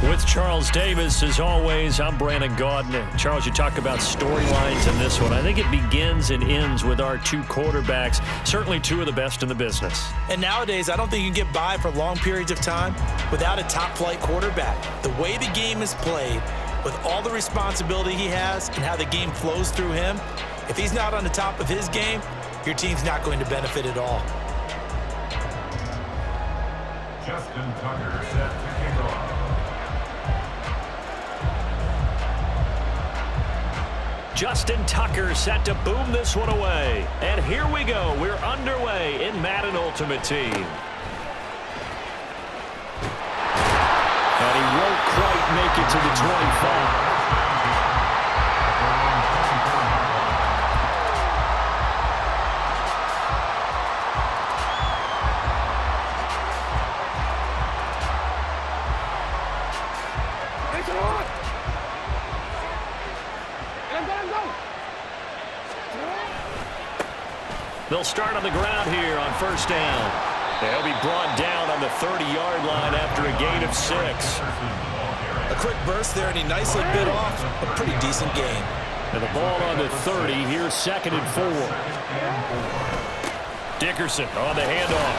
With Charles Davis, as always, I'm Brandon Gaudin. Charles, you talk about storylines in this one. I think it begins and ends with our two quarterbacks, certainly two of the best in the business. And nowadays, I don't think you can get by for long periods of time without a top-flight quarterback. The way the game is played, with all the responsibility he has and how the game flows through him, if he's not on the top of his game, your team's not going to benefit at all. Justin Tucker set to kick off. Justin Tucker set to boom this one away. And here we go. We're underway in Madden Ultimate Team. And he won't quite make it to the 25. They'll start on the ground here on first down. They'll be brought down on the 30-yard line after a gain of 6. A quick burst there, and he nicely bit off a pretty decent gain. And the ball on the 30. Here's 2nd and 4. Dickerson on the handoff.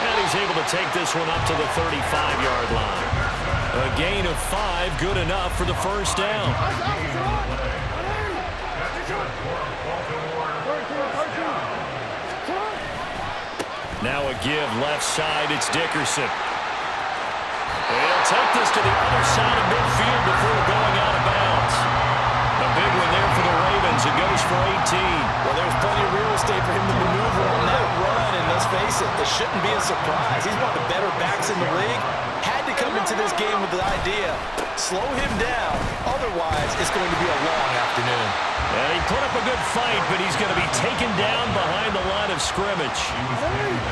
And he's able to take this one up to the 35-yard line. A gain of 5, good enough for the first down. Now a give left side. It's Dickerson. He'll take this to the other side of midfield before going out of bounds. A big one there for the Ravens. It goes for 18. Well, there's plenty of real estate for him to maneuver on that run, and let's face it, this shouldn't be a surprise. He's one of the better backs in the league. Had to come into this game with the idea, slow him down. Otherwise, it's going to be a long afternoon. And he put up a good fight, but he's going to be taken down behind the line of scrimmage.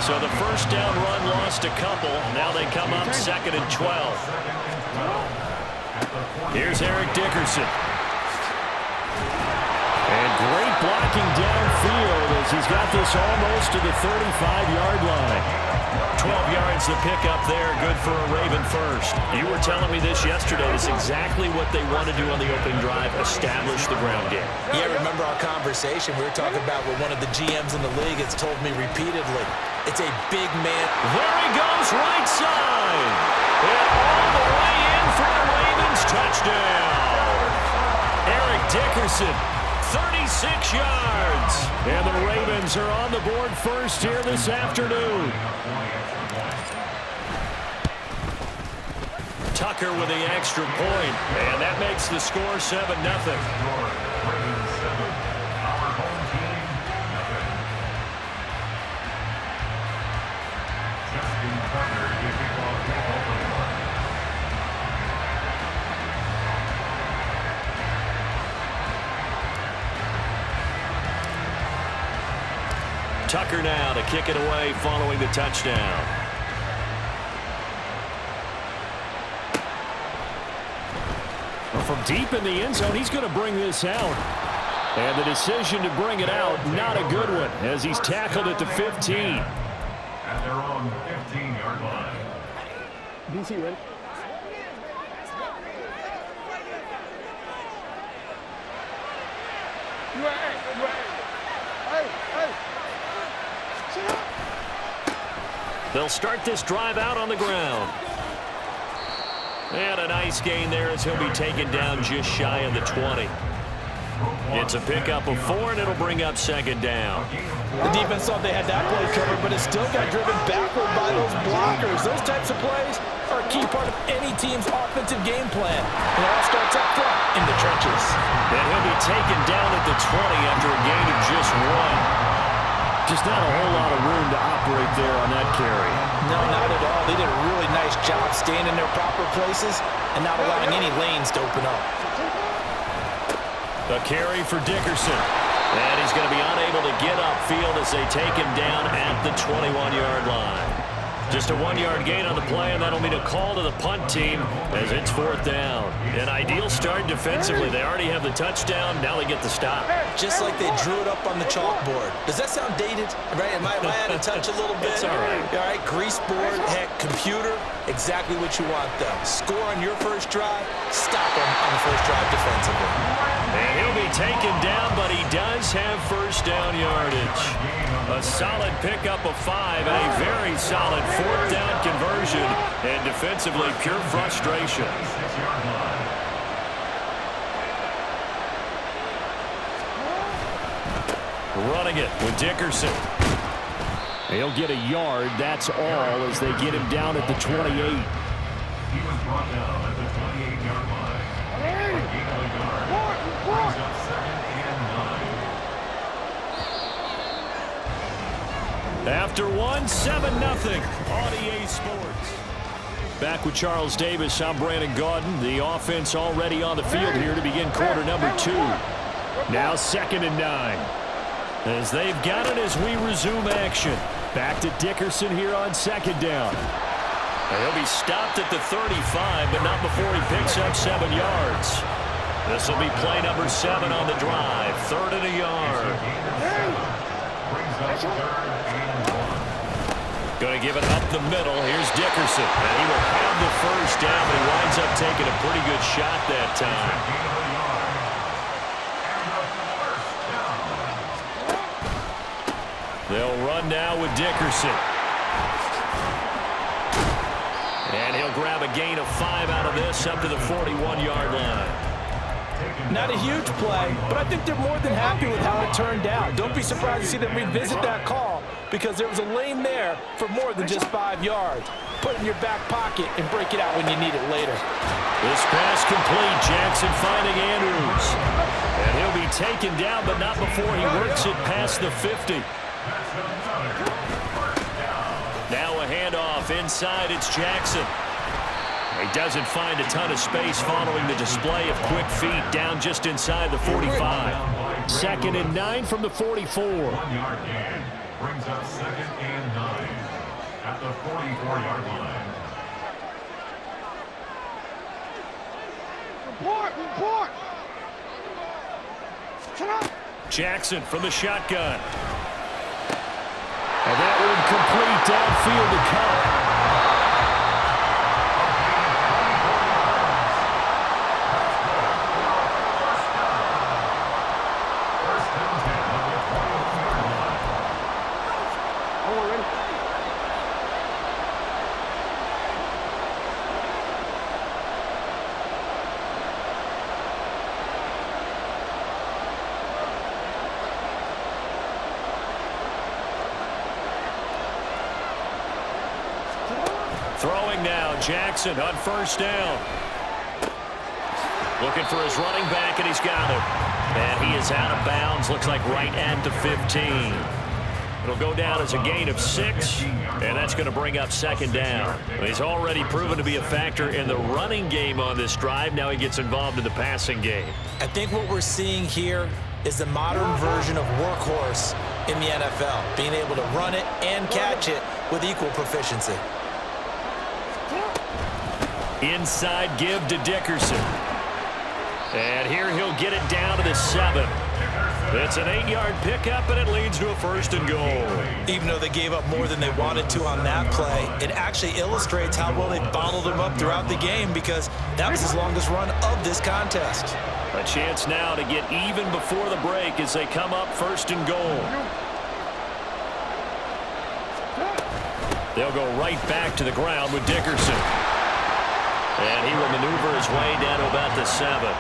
So the first down run lost a couple. Now they come up 2nd and 12. Here's Eric Dickerson. And great blocking downfield as he's got this almost to the 35-yard line. 12 yards to pick up there, good for a Raven first. You were telling me this yesterday. It's exactly what they want to do on the opening drive, establish the ground game. Yeah, remember our conversation? We were talking about what one of the GMs in the league has told me repeatedly. It's a big man. There he goes, right side. And all the way in for the Ravens touchdown. Eric Dickerson, 36 yards. And the Ravens are on the board first here this afternoon. Tucker with the extra point, and that makes the score 7-0. Tucker now to kick it away following the touchdown. From deep in the end zone, he's going to bring this out. And the decision to bring it out, not a good one, as he's tackled at the 15. At their own 15-yard line. DC, ready? They'll start this drive out on the ground. And a nice gain there as he'll be taken down just shy of the 20. It's a pickup of 4, and it'll bring up 2nd down. The defense thought they had that play covered, but it still got driven backward by those blockers. Those types of plays are a key part of any team's offensive game plan. And it all starts up front in the trenches. And he'll be taken down at the 20 after a gain of just 1. Just not a whole lot of room to operate there on that carry. No, not at all. They did a really nice job staying in their proper places and not allowing any lanes to open up. A carry for Dickerson. And he's going to be unable to get upfield as they take him down at the 21-yard line. Just a 1-yard gain on the play, and that'll mean a call to the punt team as it's 4th down. An ideal start defensively. They already have the touchdown. Now they get the stop. Just like they drew it up on the chalkboard. Does that sound dated? Right? Am I out of touch a little bit? It's all right. All right, grease board, heck, computer, exactly what you want, though. Score on your first drive, stop them on the first drive defensively. And he'll be taken down, but he does have first down yardage. A solid pickup of 5 and a very solid 4th down conversion. And defensively, pure frustration. Running it with Dickerson. He'll get a yard. That's all as they get him down at the 28. He was brought down at the 28-yard line. A gain of a yard. Brings up 2nd and 9. After 7-0 on EA Sports. Back with Charles Davis, I'm Brandon Gaudin. The offense already on the field here to begin quarter number 2. Now 2nd and 9. As they've got it as we resume action. Back to Dickerson here on 2nd down. And he'll be stopped at the 35, but not before he picks up 7 yards. This will be play number 7 on the drive. 3rd and a yard. Brings up 3rd and 1. Going to give it up the middle. Here's Dickerson. And he will have the first down, but he winds up taking a pretty good shot that time. They'll run now with Dickerson. And he'll grab a gain of 5 out of this up to the 41-yard line. Not a huge play, but I think they're more than happy with how it turned out. Don't be surprised to see them revisit that call because there was a lane there for more than just 5 yards. Put it in your back pocket and break it out when you need it later. This pass complete. Jackson finding Andrews. And he'll be taken down, but not before he works it past the 50. Now a handoff inside. It's Jackson. He doesn't find a ton of space following the display of quick feet down just inside the 45. 2nd and 9 from the 44. 1-yard gain. Brings up 2nd and 9 at the 44-yard line. Report! Shut up! Jackson from the shotgun. And that one complete downfield to Cup. Throwing now, Jackson on first down. Looking for his running back, and he's got him. And he is out of bounds, looks like right at the 15. It'll go down as a gain of 6, and that's going to bring up 2nd down. He's already proven to be a factor in the running game on this drive. Now he gets involved in the passing game. I think what we're seeing here is the modern version of workhorse in the NFL, being able to run it and catch it with equal proficiency. Inside give to Dickerson. And here he'll get it down to the 7. It's an 8-yard pickup, and it leads to a 1st and goal. Even though they gave up more than they wanted to on that play, it actually illustrates how well they bottled him up throughout the game because that was his longest run of this contest. A chance now to get even before the break as they come up 1st and goal. They'll go right back to the ground with Dickerson. And he will maneuver his way down to about the 7.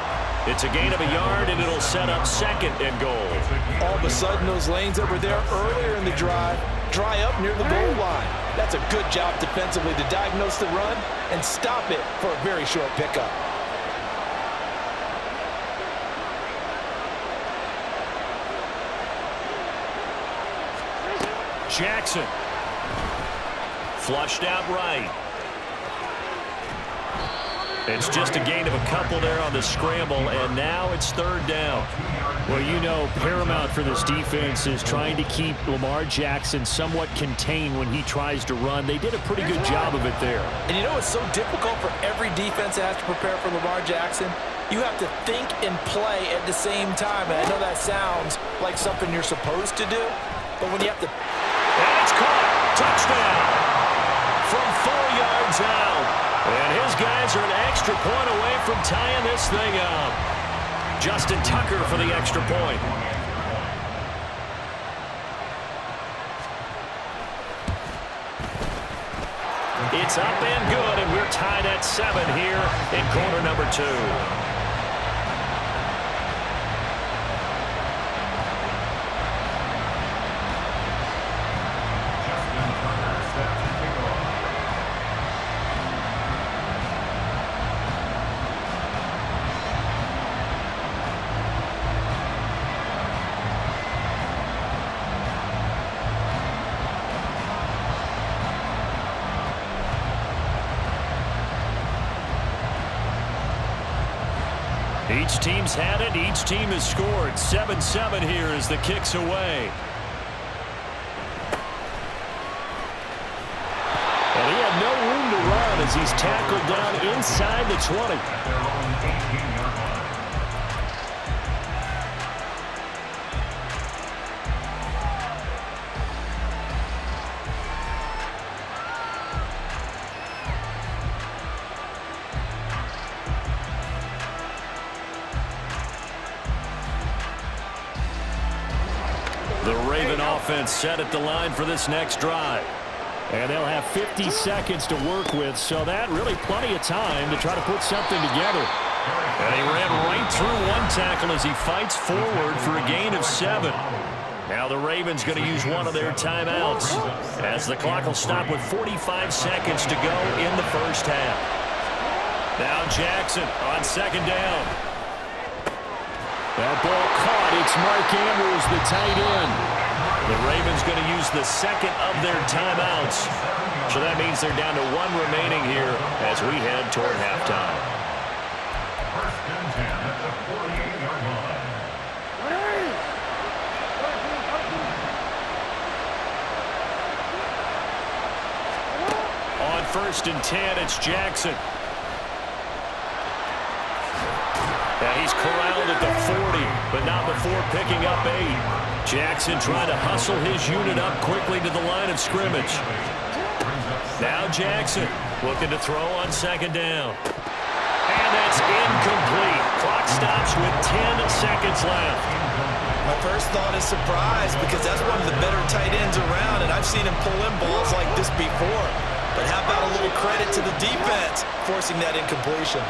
It's a gain of a yard, and it'll set up 2nd and goal. All of a sudden, those lanes that were there earlier in the drive dry up near the goal line. That's a good job defensively to diagnose the run and stop it for a very short pickup. Jackson. Flushed out right. It's just a gain of a couple there on the scramble, and now it's third down. Well, you know, paramount for this defense is trying to keep Lamar Jackson somewhat contained when he tries to run. They did a pretty good job of it there. And you know it's so difficult for every defense that has to prepare for Lamar Jackson? You have to think and play at the same time. And I know that sounds like something you're supposed to do, but when you have to... And it's caught. Touchdown from 4 yards out. And his guys are an extra point away from tying this thing up. Justin Tucker for the extra point. It's up and good, and we're tied at 7 here in quarter number 2. Each team's had it. Each team has scored. 7-7 here as the kick's away. And he had no room to run as he's tackled down inside the 20. The Raven offense set at the line for this next drive. And they'll have 50 seconds to work with, so that really plenty of time to try to put something together. And he ran right through one tackle as he fights forward for a gain of 7. Now the Ravens going to use one of their timeouts as the clock will stop with 45 seconds to go in the first half. Now Jackson on second down. That ball caught. It's Mark Andrews, the tight end. The Ravens going to use the second of their timeouts. So that means they're down to 1 remaining here as we head toward halftime. First and 10 at the 48-yard line. On first and 10, it's Jackson. And he's corralled at the 40, but not before picking up 8. Jackson trying to hustle his unit up quickly to the line of scrimmage. Now Jackson looking to throw on second down. And that's incomplete. Clock stops with 10 seconds left. My first thought is surprise because that's one of the better tight ends around, and I've seen him pull in balls like this before. But how about a little credit to the defense forcing that incompletion?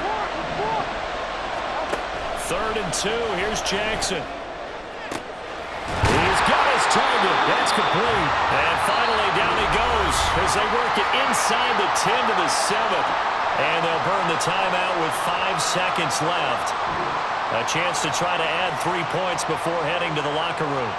Third and 2. Here's Jackson. He's got his target. That's complete. And finally down he goes as they work it inside the 10 to the 7. And they'll burn the timeout with 5 seconds left. A chance to try to add 3 points before heading to the locker room.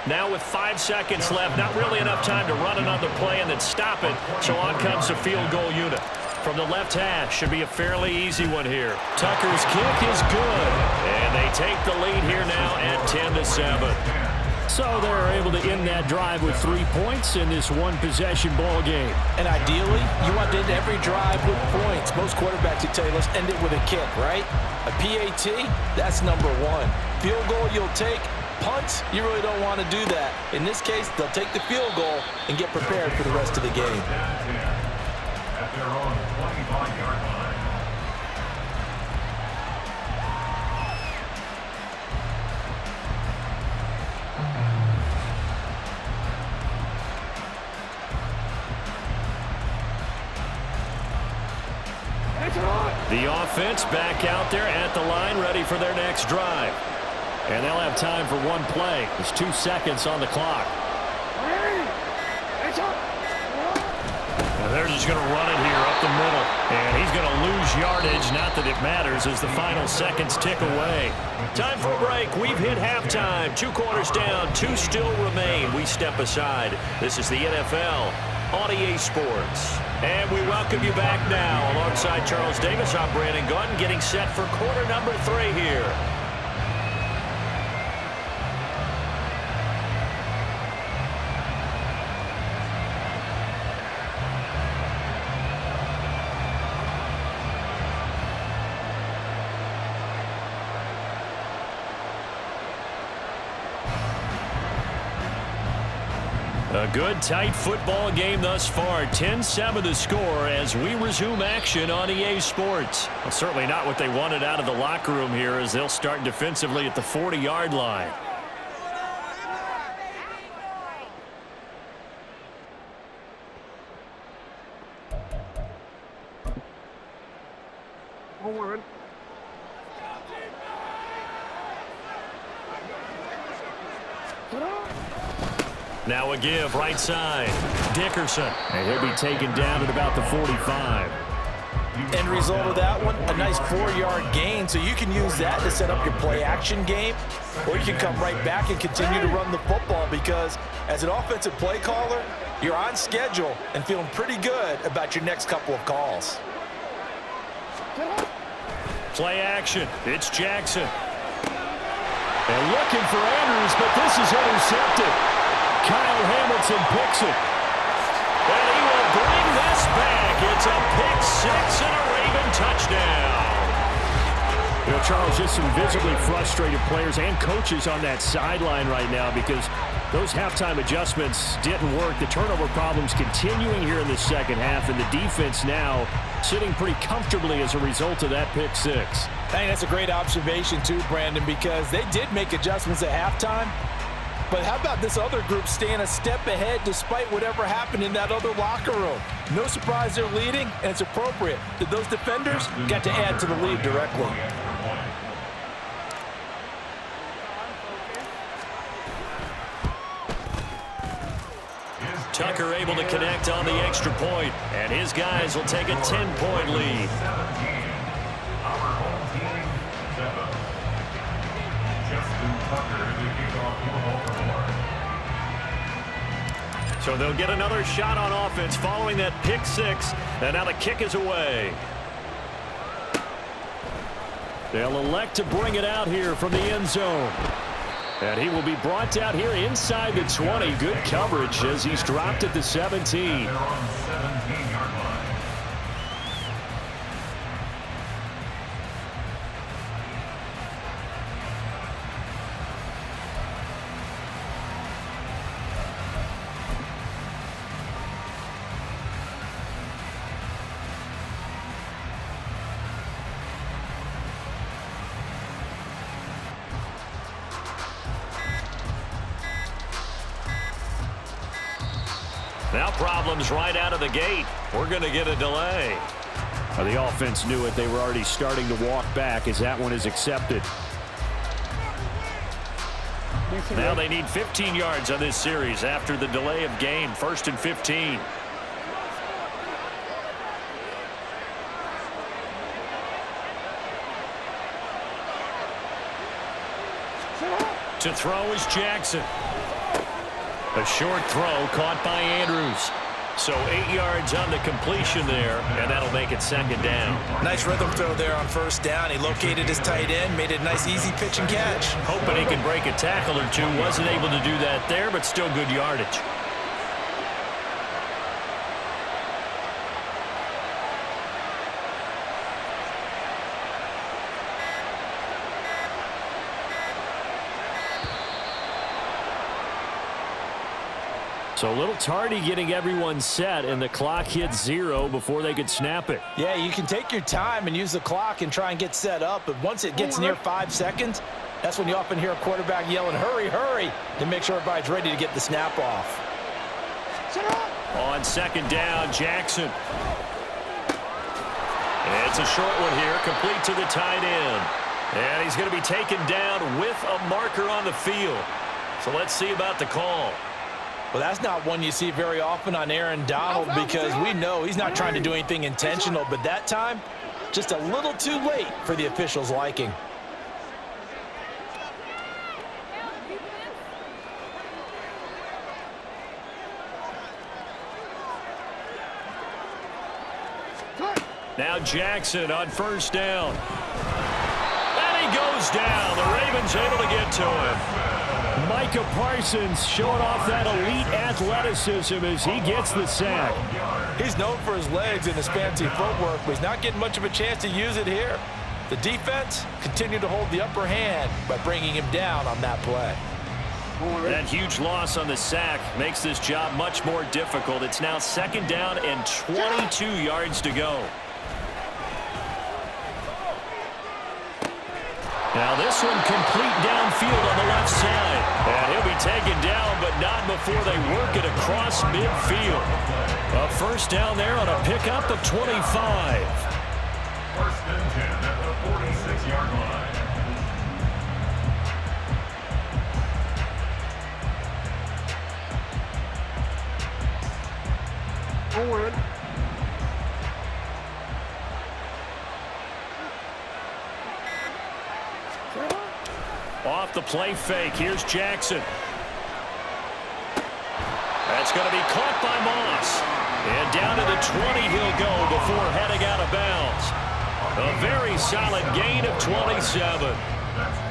Now with 5 seconds left, not really enough time to run another play and then stop it. So on comes the field goal unit. From the left hash, should be a fairly easy one here. Tucker's kick is good. And they take the lead here now at 10-7. So they're able to end that drive with 3 points in this one-possession ball game. And ideally, you want to end every drive with points. Most quarterbacks would tell you, let's end it with a kick, right? A PAT, that's number 1. Field goal you'll take. Punts, you really don't want to do that. In this case, they'll take the field goal and get prepared for the rest of the game. At their own 25-yard line. The offense back out there at the line, ready for their next drive. And they'll have time for one play. There's 2 seconds on the clock. They're just going to run it here up the middle. And he's going to lose yardage. Not that it matters as the final seconds tick away. Time for a break. We've hit halftime. 2 quarters down. 2 still remain. We step aside. This is the NFL on EA Sports. And we welcome you back now. Alongside Charles Davis, I'm Brandon Gunn, getting set for quarter number 3 here. A good, tight football game thus far. 10-7 the score as we resume action on EA Sports. Well, certainly not what they wanted out of the locker room here as they'll start defensively at the 40-yard line. Now a give, right side. Dickerson. And he'll be taken down at about the 45. End result of that one, a nice 4-yard gain. So you can use that to set up your play-action game, or you can come right back and continue to run the football because as an offensive play caller, you're on schedule and feeling pretty good about your next couple of calls. Play action. It's Jackson. And looking for Andrews, but this is intercepted. Kyle Hamilton picks it. And he will bring this back. It's a pick 6 and a Raven touchdown. You know, Charles, just some visibly frustrated players and coaches on that sideline right now because those halftime adjustments didn't work. The turnover problems continuing here in the second half, and the defense now sitting pretty comfortably as a result of that pick 6. I think that's a great observation too, Brandon, because they did make adjustments at halftime. But how about this other group staying a step ahead despite whatever happened in that other locker room? No surprise they're leading, and it's appropriate that those defenders got to add to the lead directly. Tucker able to connect on the extra point, and his guys will take a 10-point lead. Our home team, 7. Justin Tucker, the kickoff for So they'll get another shot on offense following that pick 6, and now the kick is away. They'll elect to bring it out here from the end zone. And he will be brought out here inside the 20. Good coverage as he's dropped at the 17. They're on 17-yard line. Now problems right out of the gate. We're going to get a delay. Well, the offense knew it. They were already starting to walk back as that one is accepted. Now they need 15 yards on this series after the delay of game. 1st and 15. To throw is Jackson. A short throw caught by Andrews. So 8 yards on the completion there, and that'll make it 2nd down. Nice rhythm throw there on 1st down. He located his tight end, made it a nice easy pitch and catch. Hoping he can break a tackle or two. Wasn't able to do that there, but still good yardage. So a little tardy getting everyone set, and the clock hits 0 before they could snap it. Yeah, you can take your time and use the clock and try and get set up, but once it gets near 5 seconds, that's when you often hear a quarterback yelling, hurry, hurry, to make sure everybody's ready to get the snap off. On 2nd down, Jackson. It's a short one here, complete to the tight end. And he's going to be taken down with a marker on the field. So let's see about the call. Well, that's not one you see very often on Aaron Donald because we know he's not trying to do anything intentional, but that time, just a little too late for the officials' liking. Now Jackson on first down. And he goes down. The Ravens able to get to him. Micah Parsons showing off that elite athleticism as he gets the sack. He's known for his legs and his fancy footwork, but he's not getting much of a chance to use it here. The defense continued to hold the upper hand by bringing him down on that play. That huge loss on the sack makes this job much more difficult. It's now second down and 22 yards to go. Now this one complete downfield on the left side. And he'll be taken down, but not before they work it across midfield. A first down there on a pickup of 25. First and 10 at the 46-yard line. Forward. Off the play fake. Here's Jackson. That's going to be caught by Moss. And down to the 20 he'll go before heading out of bounds. A very solid gain of 27.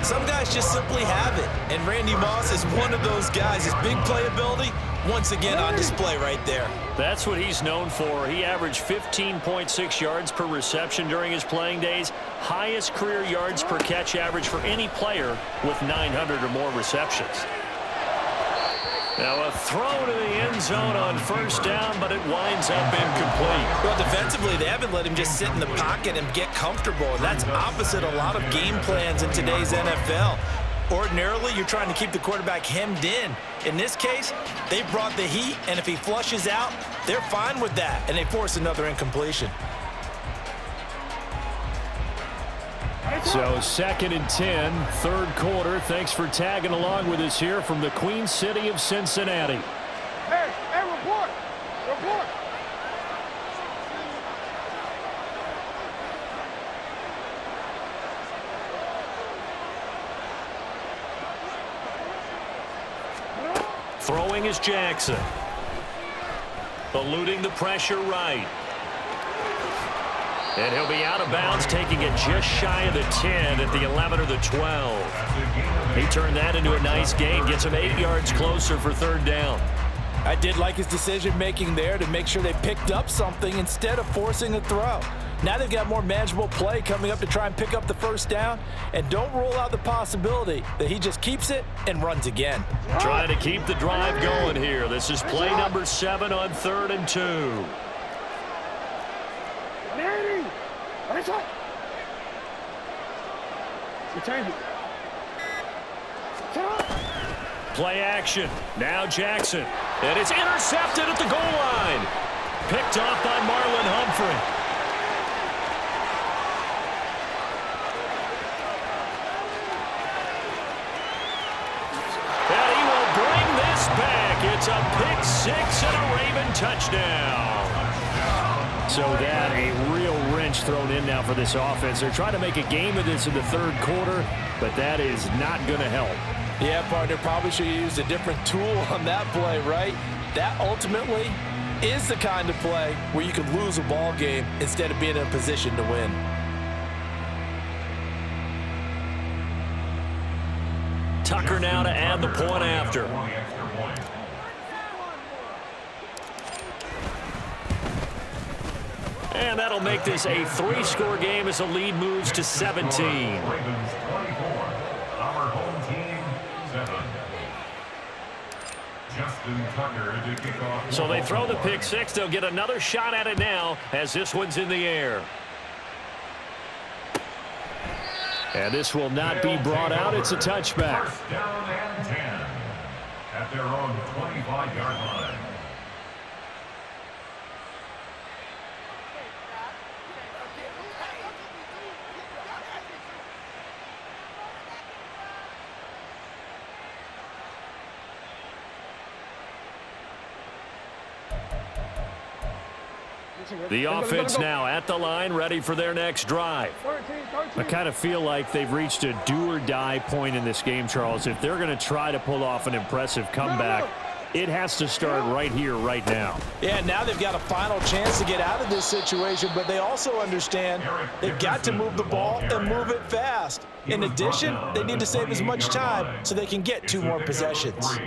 Some guys just simply have it, and Randy Moss is one of those guys. His big playability, once again on display right there. That's what he's known for. He averaged 15.6 yards per reception during his playing days. Highest career yards per catch average for any player with 900 or more receptions. Now a throw to the end zone on first down, but it winds up incomplete. Well, defensively, they haven't let him just sit in the pocket and get comfortable, and that's opposite a lot of game plans in today's NFL. Ordinarily, you're trying to keep the quarterback hemmed in. In this case, they brought the heat, and if he flushes out, they're fine with that, and they force another incompletion. So second and 10, third quarter. Thanks for tagging along with us here from the Queen City of Cincinnati. Hey, report! Report! Throwing is Jackson. Eluding the pressure right. And he'll be out of bounds, taking it just shy of the 10 at the 11 or the 12. He turned that into a nice gain, gets him 8 yards closer for third down. I did like his decision-making there to make sure they picked up something instead of forcing a throw. Now they've got more manageable play coming up to try and pick up the first down, and don't rule out the possibility that he just keeps it and runs again. Trying to keep the drive going here. This is play number 7 on 3rd and 2. Play action. Now Jackson. And it's intercepted at the goal line. Picked off by Marlon Humphrey. And he will bring this back. It's a pick 6 and a Raven touchdown. So that a real wrench thrown in now for this offense. They're trying to make a game of this in the third quarter, but that is not going to help. Yeah, partner, probably should have used a different tool on that play, right? That ultimately is the kind of play where you can lose a ball game instead of being in a position to win. Tucker now to add the point after. And that'll make this a 3-score game as the lead moves to 17. Ravens 24, our home team 7. Justin Tucker to kick off. So they throw the pick 6. They'll get another shot at it now as this one's in the air. And this will not be brought out. It's a touchback. First down and 10 at their own 25-yard line. The offense now at the line, ready for their next drive. I kind of feel like they've reached a do-or-die point in this game, Charles. If they're going to try to pull off an impressive comeback, it has to start right here, right now. Yeah, now they've got a final chance to get out of this situation, but they also understand they've got to move the ball and move it fast. In addition, they need to save as much time so they can get 2 more possessions.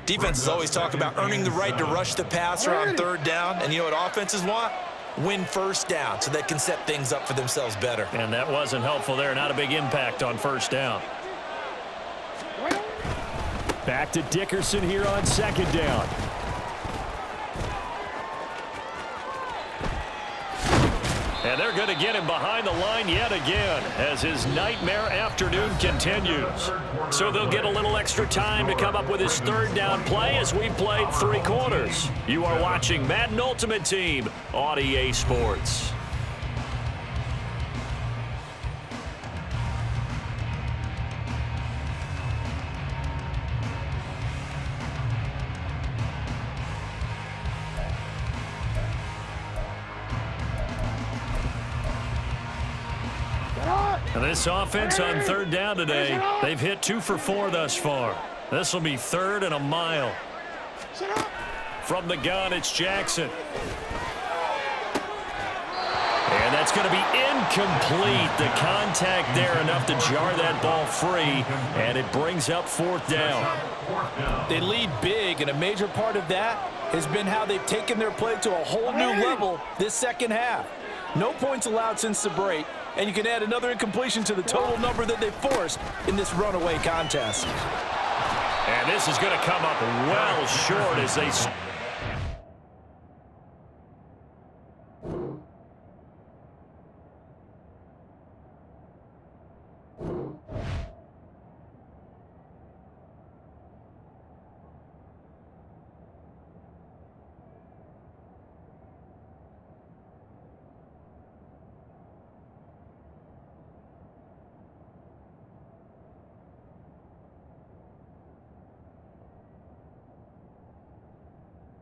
Defenses always talk about earning the right to rush the passer on 3rd down, and you know what offenses want? Win 1st down so they can set things up for themselves better. And that wasn't helpful there. Not a big impact on 1st down. Back to Dickerson here on 2nd down. And they're going to get him behind the line yet again as his nightmare afternoon continues. So they'll get a little extra time to come up with his 3rd down play as we played 3 quarters. You are watching Madden Ultimate Team on EA Sports. And this offense on 3rd down today, they've hit 2 for 4 thus far. This will be 3rd and a mile. From the gun, it's Jackson. And that's going to be incomplete. The contact there enough to jar that ball free, and it brings up 4th down. They lead big, and a major part of that has been how they've taken their play to a whole new level this 2nd half. No points allowed since the break, and you can add another incompletion to the total number that they forced in this runaway contest. And this is going to come up well short as they